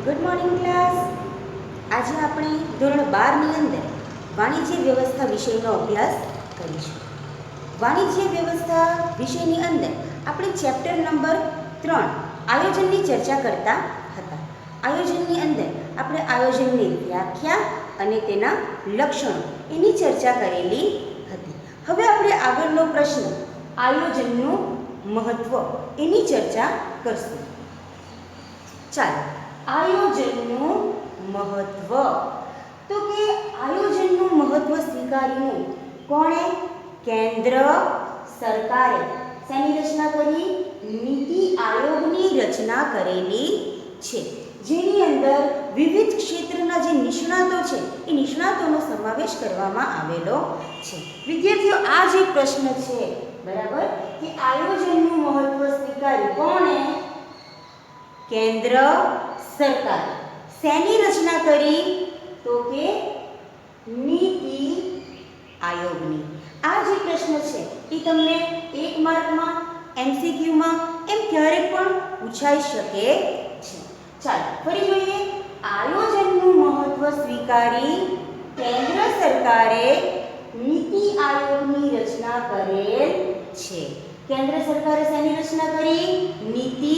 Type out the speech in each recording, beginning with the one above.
Good morning class. આજે આપણે ધોરણ 12 ની અંદર વાણિજ્ય વ્યવસ્થા વિષયનો અભ્યાસ કરીશું. વાણિજ્ય વ્યવસ્થા વિષયની અંદર આપણે ચેપ્ટર નંબર 3 આયોજનની ચર્ચા કરતા હતા. આયોજનની અંદર આપણે આયોજનની વ્યાખ્યા અને તેના લક્ષણો એની ચર્ચા કરેલી હતી. હવે આપણે આગળનો પ્રશ્ન આયોજનનું મહત્વ એની ચર્ચા કરશું. ચાલો, આયોજનનું મહત્વ. તો કે આયોજનનું મહત્વ સ્વીકારીને કોણે? કેન્દ્ર સરકારે શેની રચના કરી? નીતિ આયોગની રચના કરેલી છે, જેની અંદર વિવિધ ક્ષેત્રના જે નિષ્ણાતો છે એ નિષ્ણાતોનો સમાવેશ કરવામાં આવેલો છે. વિદ્યાર્થીઓ, આ જે પ્રશ્ન છે બરાબર, કે આયોજનનું મહત્વ સ્વીકારી કોણે? કેન્દ્ર સરકાર. શેની રચના કરી? તો કે નીતિ આયોગની. આ જે પ્રશ્ન છે એ તમને 1 માર્કમાં MCQમાં એમ ક્યારેક પણ પૂછાઈ શકે છે. ચાલો ફરી જોઈએ. આયોજનનું મહત્વ સ્વીકારી કેન્દ્ર સરકારે નીતિ આયોગની રચના કરેલ છે. કેન્દ્ર સરકારે શેની રચના કરી? નીતિ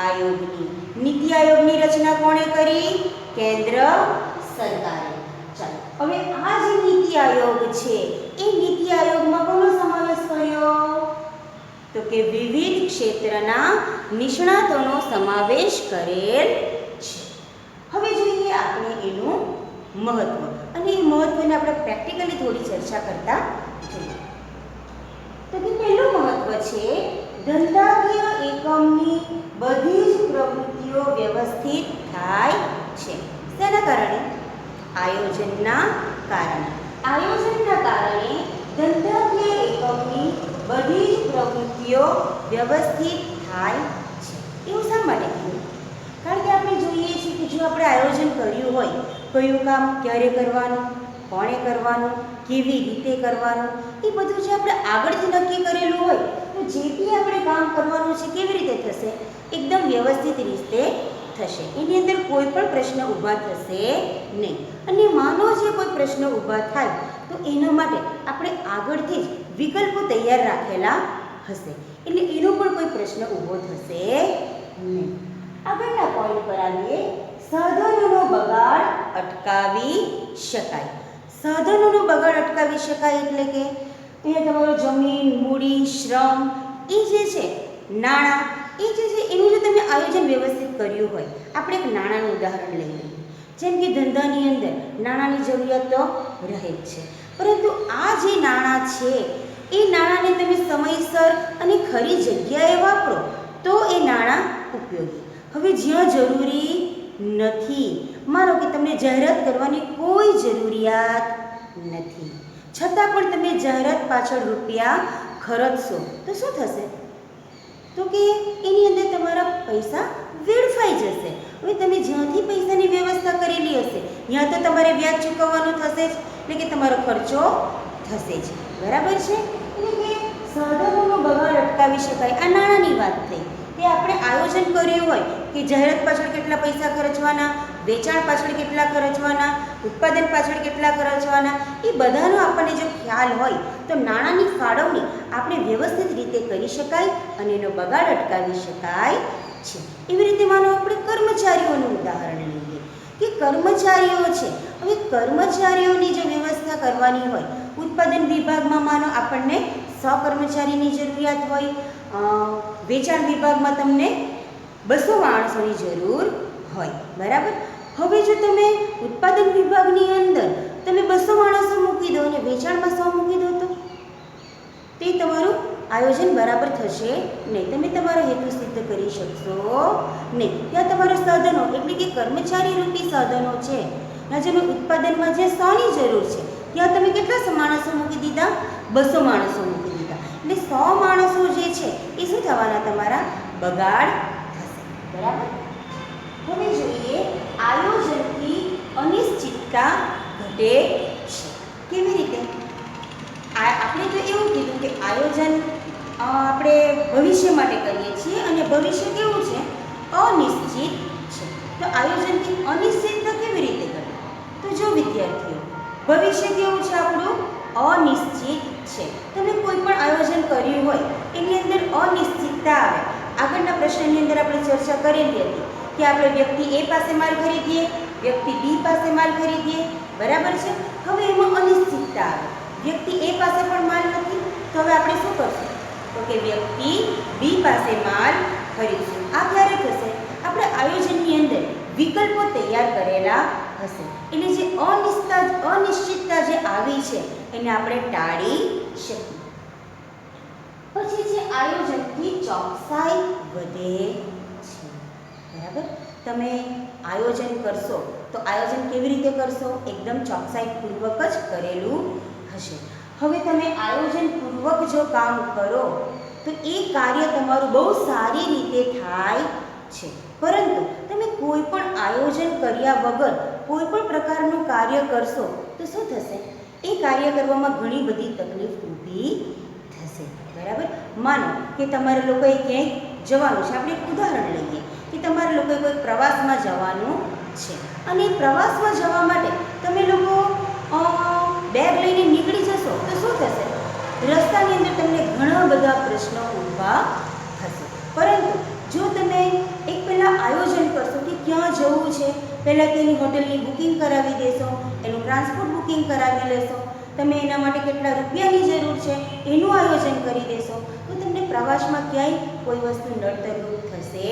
આયોગની. નીતિ આયોગની રચના કોણે કરી? કેન્દ્ર સરકારે. ચાલો હવે આ જે નીતિ આયોગ છે એ નીતિ આયોગમાં કોનો સમાવેશ કર્યો? તો કે વિવિધ ક્ષેત્રના નિષ્ણાતોનો સમાવેશ કરેલ છે. હવે જોઈએ આપણે એનું મહત્વ, અને એ મહત્વને આપણે પ્રેક્ટિકલી થોડી ચર્ચા કરતા જોઈએ. તો કે પહેલું મહત્વ છે ધંધાકીય એકમની બધી જ પ્રવૃત્તિઓ વ્યવસ્થિત થાય છે. શેના કારણે? આયોજનના કારણે. આયોજનના કારણે ધંધાકીય એકમની બધી જ પ્રવૃત્તિઓ વ્યવસ્થિત થાય છે. એવું શા માટે કહ્યું? કારણ કે આપણે જોઈએ છીએ કે જો આપણે આયોજન કર્યું હોય, કયું કામ ક્યારે કરવાનું, કોણે કરવાનું, કેવી રીતે કરવાનું, એ બધું જે આપણે આગળથી નક્કી કરેલું હોય તો જે બી આપણે કામ કરવાનું છે કેવી રીતે થશે? એકદમ વ્યવસ્થિત રીતે થશે. એની અંદર કોઈ પણ પ્રશ્ન ઊભા થશે નહીં. અને માનો જે કોઈ પ્રશ્ન ઊભા થાય તો એના માટે આપણે આગળથી જ વિકલ્પો તૈયાર રાખેલા હશે, એટલે એનો પણ કોઈ પ્રશ્ન ઊભો થશે નહીં. આગળના પોઈન્ટ પર આવીએ. સાધનોનો બગાડ અટકાવી શકાય. સાધનોનો બગાડ અટકાવી શકાય એટલે કે અહીંયા તમારું જમીન, મૂડી, શ્રમ, એ જે છે નાણાં, એ જે છે એનું જો તમે આયોજન વ્યવસ્થિત કર્યું હોય. આપણે એક નાણાંનું ઉદાહરણ લઈ લઈએ. જેમ કે ધંધાની અંદર નાણાંની જરૂરિયાત તો રહે જ છે, પરંતુ આ જે નાણાં છે એ નાણાંને તમે સમયસર અને ખરી જગ્યાએ વાપરો તો એ નાણાં ઉપયોગી. હવે જ્યાં જરૂરી નથી, માનો કે તમને જાહેરાત કરવાની કોઈ જરૂરિયાત નથી, છતાં પણ તમે જાહેરાત પાછળ રૂપિયા ખર્ચશો તો શું થશે? તો કે એની અંદર તમારા પૈસા વેડફાઈ જશે. હવે તમે જ્યાંથી પૈસાની વ્યવસ્થા કરેલી હશે ત્યાં તો તમારે વ્યાજ ચૂકવવાનું થશે જ, એટલે કે તમારો ખર્ચો થશે જ. બરાબર છે? એટલે કે સાધનોનો બગાડ અટકાવી શકાય. આ નાણાંની વાત થઈ. તે આપણે આયોજન કર્યું હોય કે જાહેરાત પાછળ કેટલા પૈસા ખર્ચવાના, વેચાણ પાછળ કેટલા ખર્ચવાના, ઉત્પાદન પાછળ કેટલા ખર્ચવાના, એ બધાનો આપણને જો ખ્યાલ હોય તો નાણાંની ફાળવણી આપણે વ્યવસ્થિત રીતે કરી શકાય અને એનો બગાડ અટકાવી શકાય છે. એવી રીતે માનો આપણે કર્મચારીઓનું ઉદાહરણ લઈએ કે કર્મચારીઓ છે. હવે કર્મચારીઓની જો વ્યવસ્થા કરવાની હોય, ઉત્પાદન વિભાગમાં માનો આપણને 100 કર્મચારીની જરૂરિયાત હોય, વેચાણ વિભાગમાં તમને 200 માણસોની જરૂર હોય. બરાબર? હવે જો તમે ઉત્પાદન વિભાગની અંદર તમે 200 માણસો મૂકી દો અને વેચાણમાં 100 મૂકી દો તો તે તમારું આયોજન બરાબર થશે નહીં. તમે તમારો હેતુ સિદ્ધ કરી શકશો નહીં. ત્યાં તમારા સાધનો એટલે કે કર્મચારી રૂપી સાધનો છે, જેને ઉત્પાદનમાં જે 100ની જરૂર છે ત્યાં તમે કેટલા માણસો મૂકી દીધા? 200 માણસો મૂકી દીધા. એટલે 100 માણસો જે છે એ શું થવાના? તમારા બગાડ થશે. બરાબર? હવે જોઈએ આયોજનથી અનિશ્ચિતતા ઘટે છે. કેવી રીતે? આપણે તો એવું કીધું કે આયોજન આપણે ભવિષ્ય માટે કરીએ છીએ અને ભવિષ્ય કેવું છે? અનિશ્ચિત છે. તો આયોજનથી અનિશ્ચિતતા કેવી રીતે કરવી? તો જો વિદ્યાર્થીઓ, ભવિષ્ય કેવું છે આપણું? અનિશ્ચિત છે. તમે કોઈ પણ આયોજન કર્યું હોય એની અંદર અનિશ્ચિતતા આવે. આગળના પ્રશ્નની અંદર આપણે ચર્ચા કરેલી હતી કે આપણે વ્યક્તિ A પાસે માલ ખરીદીએ, વ્યક્તિ B પાસે માલ ખરીદીએ, બરાબર છે. હવે એમાં અનિશ્ચિતતા આવે. વ્યક્તિ A પાસે પણ માલ નથી, તો હવે આપણે શું કરશું? તો કે વ્યક્તિ B પાસે માલ ખરીદશું. આ ક્યારે થશે? આપણે આયોજનની અંદર વિકલ્પો તૈયાર કરેલા હશે. એટલે જે અનિશ્ચિતતા જે આવી છે એને આપણે ટાળી શકીએ. પછી જે આયોજનથી ચોકસાઈ વધે છે, બરાબર. તમે આયોજન કરશો તો આયોજન કેવી રીતે કરશો? એકદમ ચોકસાઈપૂર્વક જ કરેલું હશે. હવે તમે આયોજનપૂર્વક જો કામ કરો તો એ કાર્ય તમારું બહુ સારી રીતે થાય છે. પરંતુ તમે કોઈ પણ આયોજન કર્યા વગર કોઈ પણ પ્રકારનું કાર્ય કરશો તો શું થશે? એ કાર્ય કરવામાં ઘણી બધી તકલીફ ઊભી થશે, બરાબર. માનો કે તમારા લોકોએ ક્યાંય જવાનું છે. આપણે એક ઉદાહરણ લઈએ કે તમારા લોકોએ કોઈ પ્રવાસમાં જવાનું છે અને પ્રવાસમાં જવા માટે તમે લોકો બેગ લઈને નીકળી જશો તો શું થશે? રસ્તાની અંદર તમને ઘણા બધા પ્રશ્નો ઊભા થશે. પરંતુ જો તમે એક પહેલાં આયોજન કરશો કે ક્યાં જવું છે, પહેલાં તેની હોટલની બુકિંગ કરાવી દેશો, એનું ટ્રાન્સપોર્ટ બુકિંગ કરાવી લેશો, તમે એના માટે કેટલા રૂપિયાની જરૂર છે એનું આયોજન કરી દેશો, તો તમને પ્રવાસમાં ક્યાંય કોઈ વસ્તુ નડતરરૂપ થશે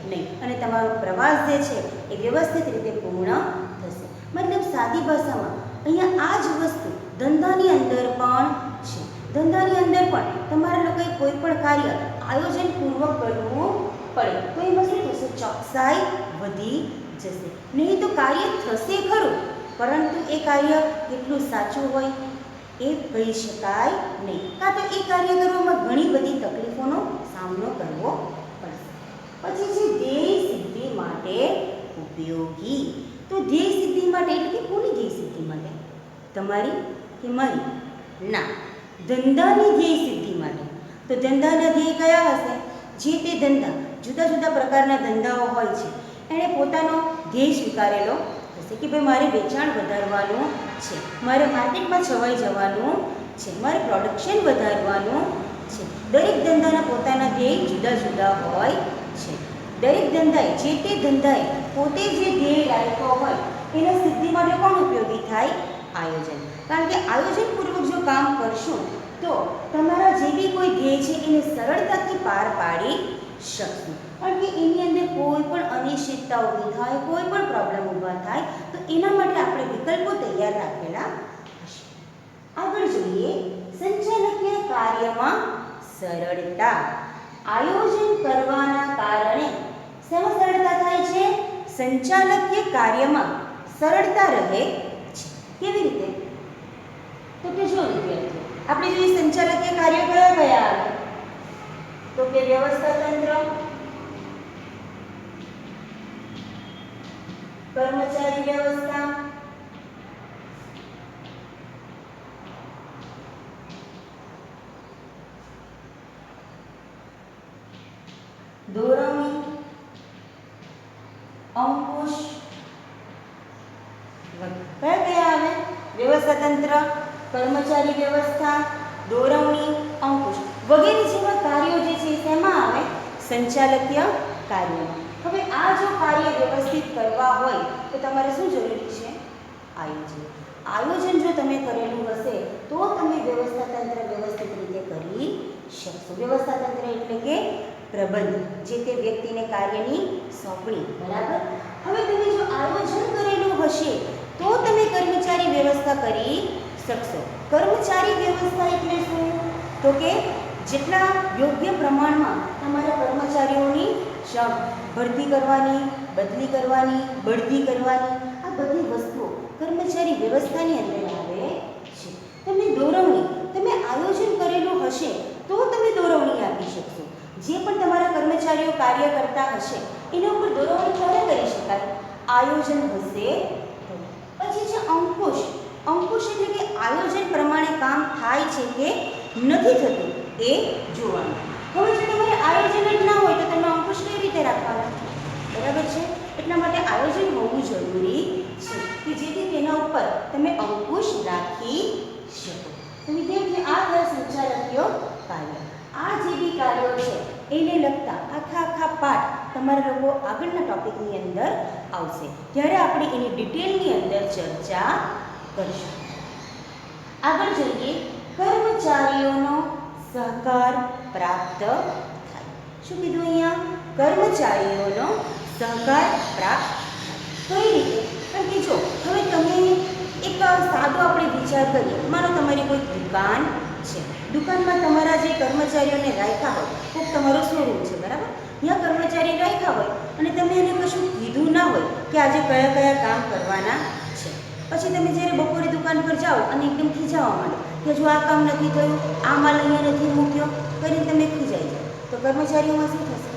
નહીં અને તમારો પ્રવાસ જે છે એ વ્યવસ્થિત રીતે પૂર્ણ થશે. મતલબ સાદી ભાષામાં અહીંયા આ જ વસ્તુ ધંધાની અંદર પણ છે. ધંધાની અંદર પણ તમારા લોકોએ કોઈ પણ કાર્ય આયોજનપૂર્વક કરવું પડે તો એમાં શું થશે? ચોકસાઈ વધી જશે. નહીં તો કાર્ય થશે ખરું, પરંતુ એ કાર્ય કેટલું સાચું હોય એ કહી શકાય નહીં. કાં તો એ કાર્ય કરવામાં ઘણી બધી તકલીફોનો સામનો કરવો પડશે. પછી છે ધ્યેય સિદ્ધિ માટે ઉપયોગી. તો ધ્યેય સિદ્ધિ માટે એટલે કે કોની ધ્યેય સિદ્ધિ માટે? તમારી કે મારી? ના, ધંધાની ધ્યેય સિદ્ધિ માટે. તો ધંધાના ધ્યેય કયા હશે? જે તે ધંધા, જુદા જુદા પ્રકારના ધંધાઓ હોય છે, એણે પોતાનો ધ્યેય સ્વીકારેલો હશે કે ભાઈ મારે વેચાણ વધારવાનું છે, મારે માર્કેટમાં છવાઈ જવાનું છે, મારે પ્રોડક્શન વધારવાનું છે. દરેક ધંધાના પોતાના ધ્યેય જુદા જુદા હોય છે. દરેક ધંધાએ જે તે ધંધાએ પોતે જે ધ્યેય રાખ્યો હોય એના સિદ્ધિ માટે કોણ ઉપયોગી થાય? આયોજન. કારણ કે આયોજનપૂર્વક જો કામ કરશું તો તમારા જે બી કોઈ ધ્યેય છે એને સરળતાથી પાર પાડી શકશું. કારણ કે એની અંદર કોઈ પણ અનિશ્ચિતતા ઊભી થાય, કોઈ પણ પ્રોબ્લેમ ઊભા થાય તો એના માટે આપણે વિકલ્પો તૈયાર રાખેલા હશે. આગળ જોઈએ સંચાલકીય કાર્યમાં સરળતા. આયોજન કરવાના કારણે શેમાં સરળતા થાય છે? સંચાલકીય કાર્યમાં સરળતા રહે છે. કેવી રીતે? તો કે જો વિદ્યાર્થીઓ, આપણે જોઈએ સંચાલકીય કાર્ય કયા કયા આવે? તો કે વ્યવસ્થા તંત્ર, કર્મચારી વ્યવસ્થા, દોરવણી, અંકુશ. કયા કયા આવે? વ્યવસ્થા તંત્ર, કર્મચારી વ્યવસ્થા, દોરવણી, અંકુશ વગેરે જેવા કાર્યો જે છે તેમાં આવે? સંચાલકીય કાર્યમાં. હવે આ જો કાર્ય વ્યવસ્થિત કરવા હોય તો તમારે શું જરૂરી છે? આયોજન. આયોજન જો તમે કરેલું હશે તો તમે વ્યવસ્થા તંત્ર વ્યવસ્થિત રીતે કરી શકશો. વ્યવસ્થા તંત્ર એટલે કે પ્રબંધ, જે તે વ્યક્તિને કાર્યની સોંપણી, બરાબર. હવે તમે જો આયોજન કરેલું હશે તો તમે કર્મચારી વ્યવસ્થા કરી શકશો. કર્મચારી વ્યવસ્થા એટલે શું? તો કે જેટલા યોગ્ય પ્રમાણમાં તમારા કર્મચારીઓની ભરતી કરવાની, બદલી કરવાની, બઢતી કરવાની, આ બધી વસ્તુઓ કર્મચારી વ્યવસ્થાની અંદર આવે છે. તમે દોરવણી, તમે આયોજન કરેલું હશે તો તમે દોરવણી આપી શકશો. જે પણ તમારા કર્મચારીઓ કાર્ય કરતા હશે એના ઉપર દોરવણી ક્યારે કરી શકાય? આયોજન હશે. પછી છે અંકુશ. અંકુશ એટલે કે આયોજન પ્રમાણે કામ થાય છે કે નથી થતું એ જોવાનું. હવે જો તમારે આયોજન જ ના હોય તો તમે અંકુશ કઈ રીતે રાખવાના? બરાબર છે. એટલા માટે કાર્યો છે એને લગતા આખા પાઠ તમારા લોકો આગળના ટોપિકની અંદર આવશે, ત્યારે આપણે એની ડિટેલની અંદર ચર્ચા કરીશું. આગળ જોઈએ, કર્મચારીઓનો સહકાર પ્રાપ્ત થાય. શું કીધું અહીંયા? કર્મચારીઓનો સહકાર પ્રાપ્ત કઈ રીતે? કારણ કે જો હવે તમે એક સાદો આપણે વિચાર કરીએ, માનો તમારી કોઈ દુકાન છે, દુકાનમાં તમારા જે કર્મચારીઓને રાખ્યા હોય, ખૂબ તમારો શોરૂમ છે, બરાબર, ત્યાં કર્મચારી રાખ્યા હોય અને તમે એને કશું કીધું ના હોય કે આજે કયા કયા કામ કરવાના છે, પછી તમે જ્યારે બપોરે દુકાન પર જાઓ અને એકદમ ખીજાવા માંડો કે જો આ કામ નથી થયું, આ માલ અહીંયા નથી મૂક્યો કરીને તમે ખીજાઈ જાઓ, તો કર્મચારીઓમાં શું થશે?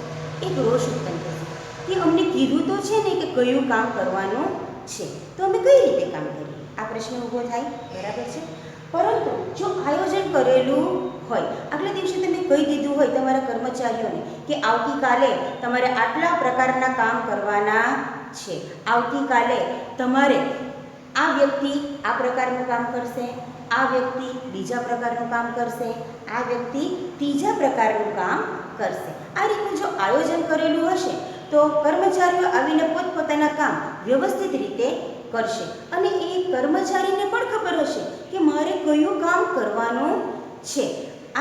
એક રોષ ઉત્પન્ન થશે કે અમને કીધું તો છે ને કે કયું કામ કરવાનું છે, તો અમે કઈ રીતે કામ કરીએ? આ પ્રશ્ન ઊભો થાય, બરાબર છે. પરંતુ જો આયોજન કરેલું હોય, આગલા દિવસે તમે કહી દીધું હોય તમારા કર્મચારીઓને કે આવતીકાલે તમારે આટલા પ્રકારના કામ કરવાના છે, આવતીકાલે તમારે આ વ્યક્તિ આ પ્રકારનું કામ કરશે, આ વ્યક્તિ બીજા પ્રકારનું કામ કરશે, આ વ્યક્તિ ત્રીજા પ્રકારનું કામ કરશે. આ રીતનું જો આયોજન કરેલું હશે તો કર્મચારીઓ આવીને પોતપોતાના કામ વ્યવસ્થિત રીતે કરશે અને એ કર્મચારીને પણ ખબર હશે કે મારે કયું કામ કરવાનું છે,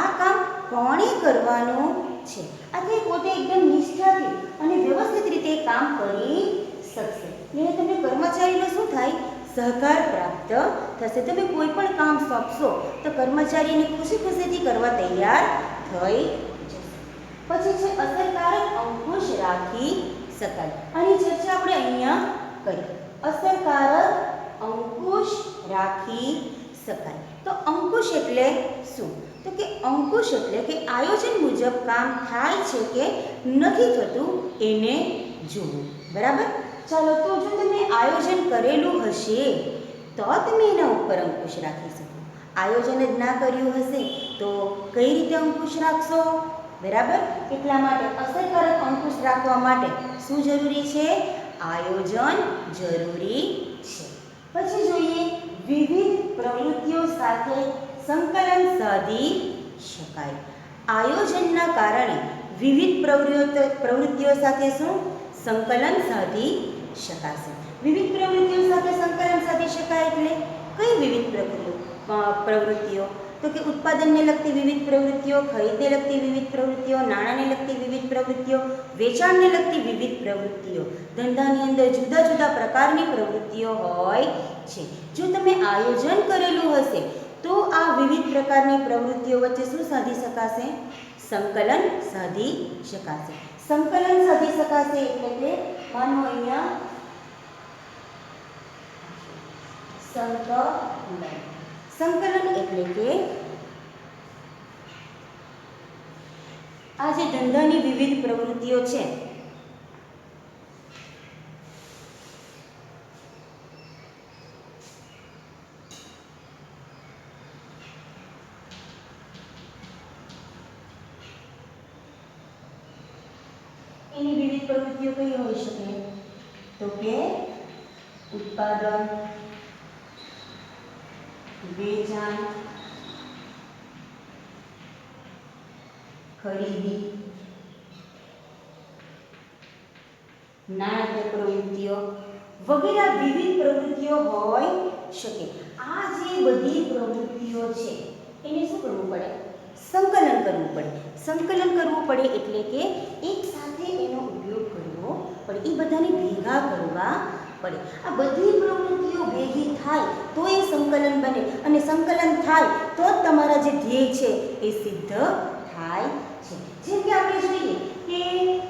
આ કામ કોણે કરવાનું છે. આથી પોતે એકદમ નિષ્ઠાથી અને વ્યવસ્થિત રીતે કામ કરી શકશે. એટલે તમને કર્મચારીનો શું થાય? સહકાર પ્રાપ્ત થશે. તમે કોઈ પણ કામ સોંપશો તો કર્મચારીને ખુશી ખુશીથી કરવા તૈયાર થઈ જશે. પછી છે અસરકારક અંકુશ રાખી શકાય. આની ચર્ચા આપણે અહીંયા કરી. અસરકારક અંકુશ રાખી શકાય. તો અંકુશ એટલે શું? તો કે અંકુશ એટલે કે આયોજન મુજબ કામ થાય છે કે નથી થતું એને જોવું, બરાબર. ચાલો, તો જો તમે આયોજન કરેલું હશે તો તમે એના ઉપર અંકુશ રાખી શકો. આયોજન જ ના કર્યું હશે તો કઈ રીતે અંકુશ રાખશો? બરાબર. એટલા માટે અસરકારક અંકુશ રાખવા માટે શું જરૂરી છે? આયોજન જરૂરી છે. પછી જોઈએ, વિવિધ પ્રવૃત્તિઓ સાથે સંકલન સાધી શકાય. આયોજનના કારણે વિવિધ પ્રવૃત્તિઓ સાથે શું સંકલન સાધી શકાશે? વિવિધ પ્રવૃત્તિઓ સાથે સંકલન સાધી શકાય એટલે કઈ વિવિધ પ્રવૃત્તિઓ? તો કે ઉત્પાદનને લગતી વિવિધ પ્રવૃત્તિઓ, ખરીદને લગતી વિવિધ પ્રવૃત્તિઓ, નાણાંને લગતી વિવિધ પ્રવૃત્તિઓ, વેચાણને લગતી વિવિધ પ્રવૃત્તિઓ, ધંધાની અંદર જુદા જુદા પ્રકારની પ્રવૃત્તિઓ હોય છે. જો તમે આયોજન કરેલું હશે તો આ વિવિધ પ્રકારની પ્રવૃત્તિઓ વચ્ચે શું સાધી શકાશે? સંકલન સાધી શકાશે. સંકલન સાધી શકાશે એટલે કે માનો અહીંયા સંકલન એટલે કે આ જે ધંધાની વિવિધ પ્રવૃત્તિઓ છે એની વિવિધ પ્રવૃત્તિઓ કઈ હોઈ શકે? તો કે ઉત્પાદન, વેચાણ, ખરીદી, નાણાકીય પ્રવૃત્તિઓ વગેરે વિવિધ પ્રવૃત્તિઓ હોઈ શકે. આ જે બધી પ્રવૃત્તિઓ છે એને શું કરવું પડે? સંકલન કરવું પડે. સંકલન કરવું પડે એટલે કે એક સાથે એનો ઉપયોગ કરવો પડે, એ બધાને ભેગા કરવા પડે. આ બધી પ્રવૃત્તિઓ ભેગી થાય તો એ સંકલન બને અને સંકલન થાય તો જ તમારા જે ધ્યેય છે એ સિદ્ધ થાય છે. જેમ કે આપણે જોઈએ કે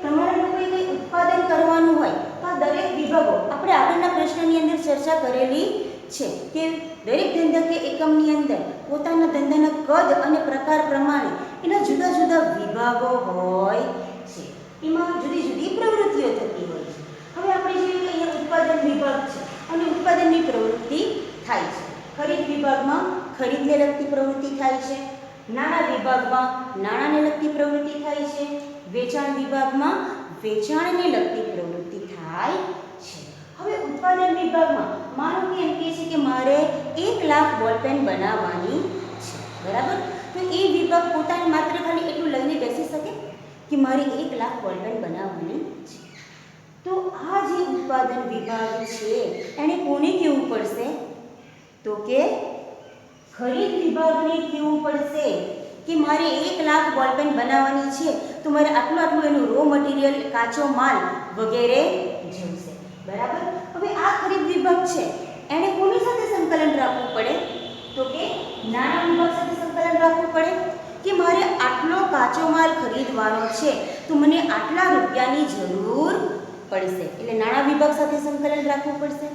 તમારા લોકોએ કંઈ ઉત્પાદન કરવાનું હોય તો આ દરેક વિભાગો આપણે આગળના પ્રશ્નની અંદર ચર્ચા કરેલી છે કે દરેક ધંધાકીય એકમની અંદર પોતાના ધંધાના કદ અને પ્રકાર પ્રમાણે એના જુદા જુદા વિભાગો હોય છે, એમાં જુદી જુદી પ્રવૃત્તિઓ થતી હોય છે. હવે આપણે જોઈએ કે અહીંયા ઉત્પાદન વિભાગ છે અને ઉત્પાદનની પ્રવૃત્તિ થાય છે. ખરીદ વિભાગમાં ખરીદને લગતી પ્રવૃત્તિ થાય છે, નાણાં વિભાગમાં નાણાંને લગતી પ્રવૃત્તિ થાય છે, વેચાણ વિભાગમાં વેચાણને લગતી પ્રવૃત્તિ થાય છે. હવે ઉત્પાદન વિભાગમાં માનો કે એમ કહે છે કે મારે 1 લાખ બોલપેન બનાવવાની છે, બરાબર. તો એ વિભાગ પોતાને માત્ર ખાલી એટલું લઈને બેસી શકે મારે 1 લાખ બોલપેન બનાવવાની છે. તો આ જે ઉત્પાદન વિભાગ છે એણે કોને કહેવું પડશે? તો કે ખરીદ વિભાગને કહેવું પડશે કે મારે 1 લાખ બોલપેન બનાવવાની છે, તો મારે આટલું એનું રો મટીરિયલ, કાચો માલ વગેરે જોઈશે. બરાબર. હવે આ ખરીદ વિભાગ છે એણે કોની સાથે સંકલન રાખવું પડે? તો કે નાણાં વિભાગ સાથે સંકલન રાખવું પડે કે મારે આટલો કાચો માલ ખરીદવાનો છે તો મને આટલા રૂપિયાની જરૂર પડશે, એટલે નાણાં વિભાગ સાથે સંકલન રાખવું પડશે.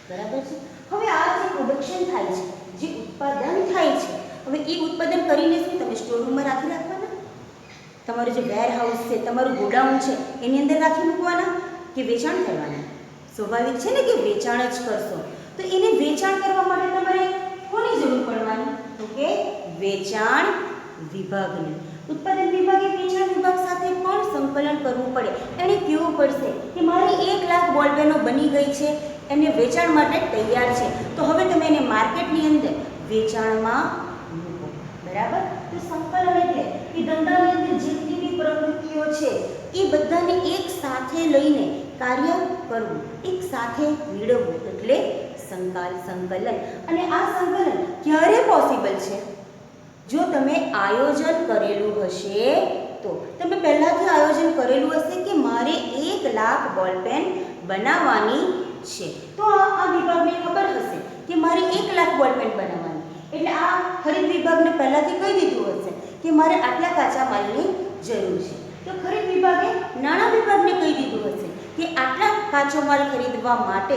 બરાબર છે. હવે આ જે પ્રોડક્શન થાય છે, જે ઉત્પાદન થાય છે, હવે એ ઉત્પાદન કરીને શું તમે સ્ટોર રૂમમાં રાખવાના? તમારું જે વેર હાઉસ છે, તમારું ગોડાઉન છે એની અંદર રાખી મૂકવાના કે વેચાણ કરવાના? સ્વાભાવિક છે ને કે વેચાણ જ કરશો. તો એને વેચાણ કરવા માટે તમારે કોની જરૂર પડવાની? તો કે વેચાણ વિભાગની. ઉત્પાદન વિભાગે વેચાણ વિભાગ સાથે પણ સંકલન કરવું પડે. એને કહેવું પડશે કે મારી 1 લાખ બોલપેનો બની ગઈ છે, એને વેચાણ માટે તૈયાર છે, તો હવે તમે એને માર્કેટની અંદર વેચાણમાં મૂકો. બરાબર. તો સંકલન એટલે કે ધંધાની અંદર જેટલી બી પ્રવૃત્તિઓ છે એ બધાને એક સાથે લઈને કાર્ય કરવું, એક સાથે મેળવવું એટલે સંકલન. અને આ સંકલન ક્યારે પોસિબલ છે? જો તમે આયોજન કરેલું હશે તો. તમે પહેલાંથી આયોજન કરેલું હશે કે મારે 1 લાખ બોલપેન બનાવવાની છે, તો આ વિભાગને ખબર હશે કે મારે 1 લાખ બોલપેન બનાવવાની, એટલે આ ખરીદ વિભાગને પહેલાંથી કહી દીધું હશે કે મારે આટલા કાચા માલની જરૂર છે. તો ખરીદ વિભાગે નાણાં વિભાગને કહી દીધું હશે કે આટલા કાચો માલ ખરીદવા માટે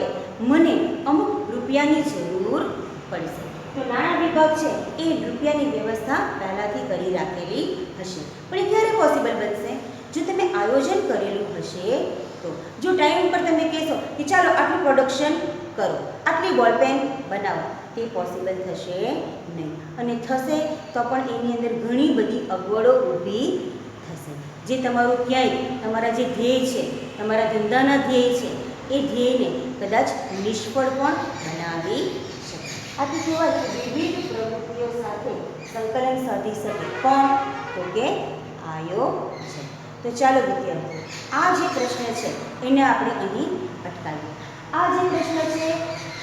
મને અમુક રૂપિયાની જરૂર પડશે. તો નાણાં વિભાગ છે એ રૂપિયાની વ્યવસ્થા પહેલાંથી કરી રાખેલી હશે. પણ એ ક્યારે પોસિબલ બનશે? જો તમે આયોજન કરેલું હશે તો. જો ટાઈમ પર તમે કહેશો કે ચાલો આટલું પ્રોડક્શન કરો, આટલી બોલપેન બનાવો, તે પોસિબલ થશે નહીં. અને થશે તો પણ એની અંદર ઘણી બધી અગવડો ઊભી થશે. જે તમારું ક્યાંય તમારા જે ધ્યેય છે, તમારા ધંધાના ધ્યેય છે, એ ધ્યેયને કદાચ નિષ્ફળ પણ બનાવી શકે. આથી કહેવાય વિવિધ પ્રવૃત્તિઓ સાથે સંકલન સાધી શકે. કોણ? તો કે આયોજન. તો ચાલો વિદ્યાર્થીઓ, આ જે પ્રશ્ન છે એને આપણે અહીં અટકાવીએ. આ જે પ્રશ્ન છે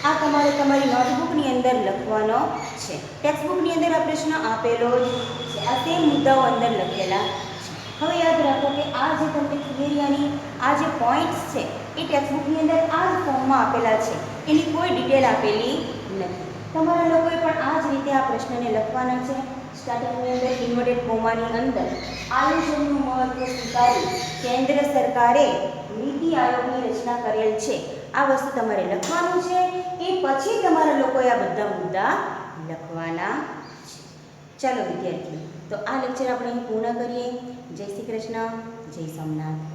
આ તમારે તમારી નોટબુકની અંદર લખવાનો છે. ટેક્સ્ટબુકની અંદર આ પ્રશ્ન આપેલો જ છે. આ તે મુદ્દાઓ અંદર લખેલા છે. હવે યાદ રાખો કે આ જે તમને થિયરીની આ જે પોઈન્ટ્સ છે એ ટેક્સ્ટબુકની અંદર આ જ ફોર્મમાં આપેલા છે, એની કોઈ ડિટેલ આપેલી નથી. તમારા લોકોએ પણ આ જ રીતે આ પ્રશ્નને લખવાના છે. સ્ટાર્ટિંગની અંદર ઇન્વર્ટેડ કોમાની અંદર આયોજનનું મહત્વ સ્વીકારી કેન્દ્ર સરકારે નીતિ આયોગની રચના કરેલ છે, આ વસ્તુ તમારે લખવાનું છે. એ પછી તમારા લોકોએ આ બધા મુદ્દા લખવાના છે. ચાલો વિદ્યાર્થીઓ, તો આ લેક્ચર આપણે અહીં પૂર્ણ કરીએ. જય શ્રી કૃષ્ણ, જય સોમનાથ.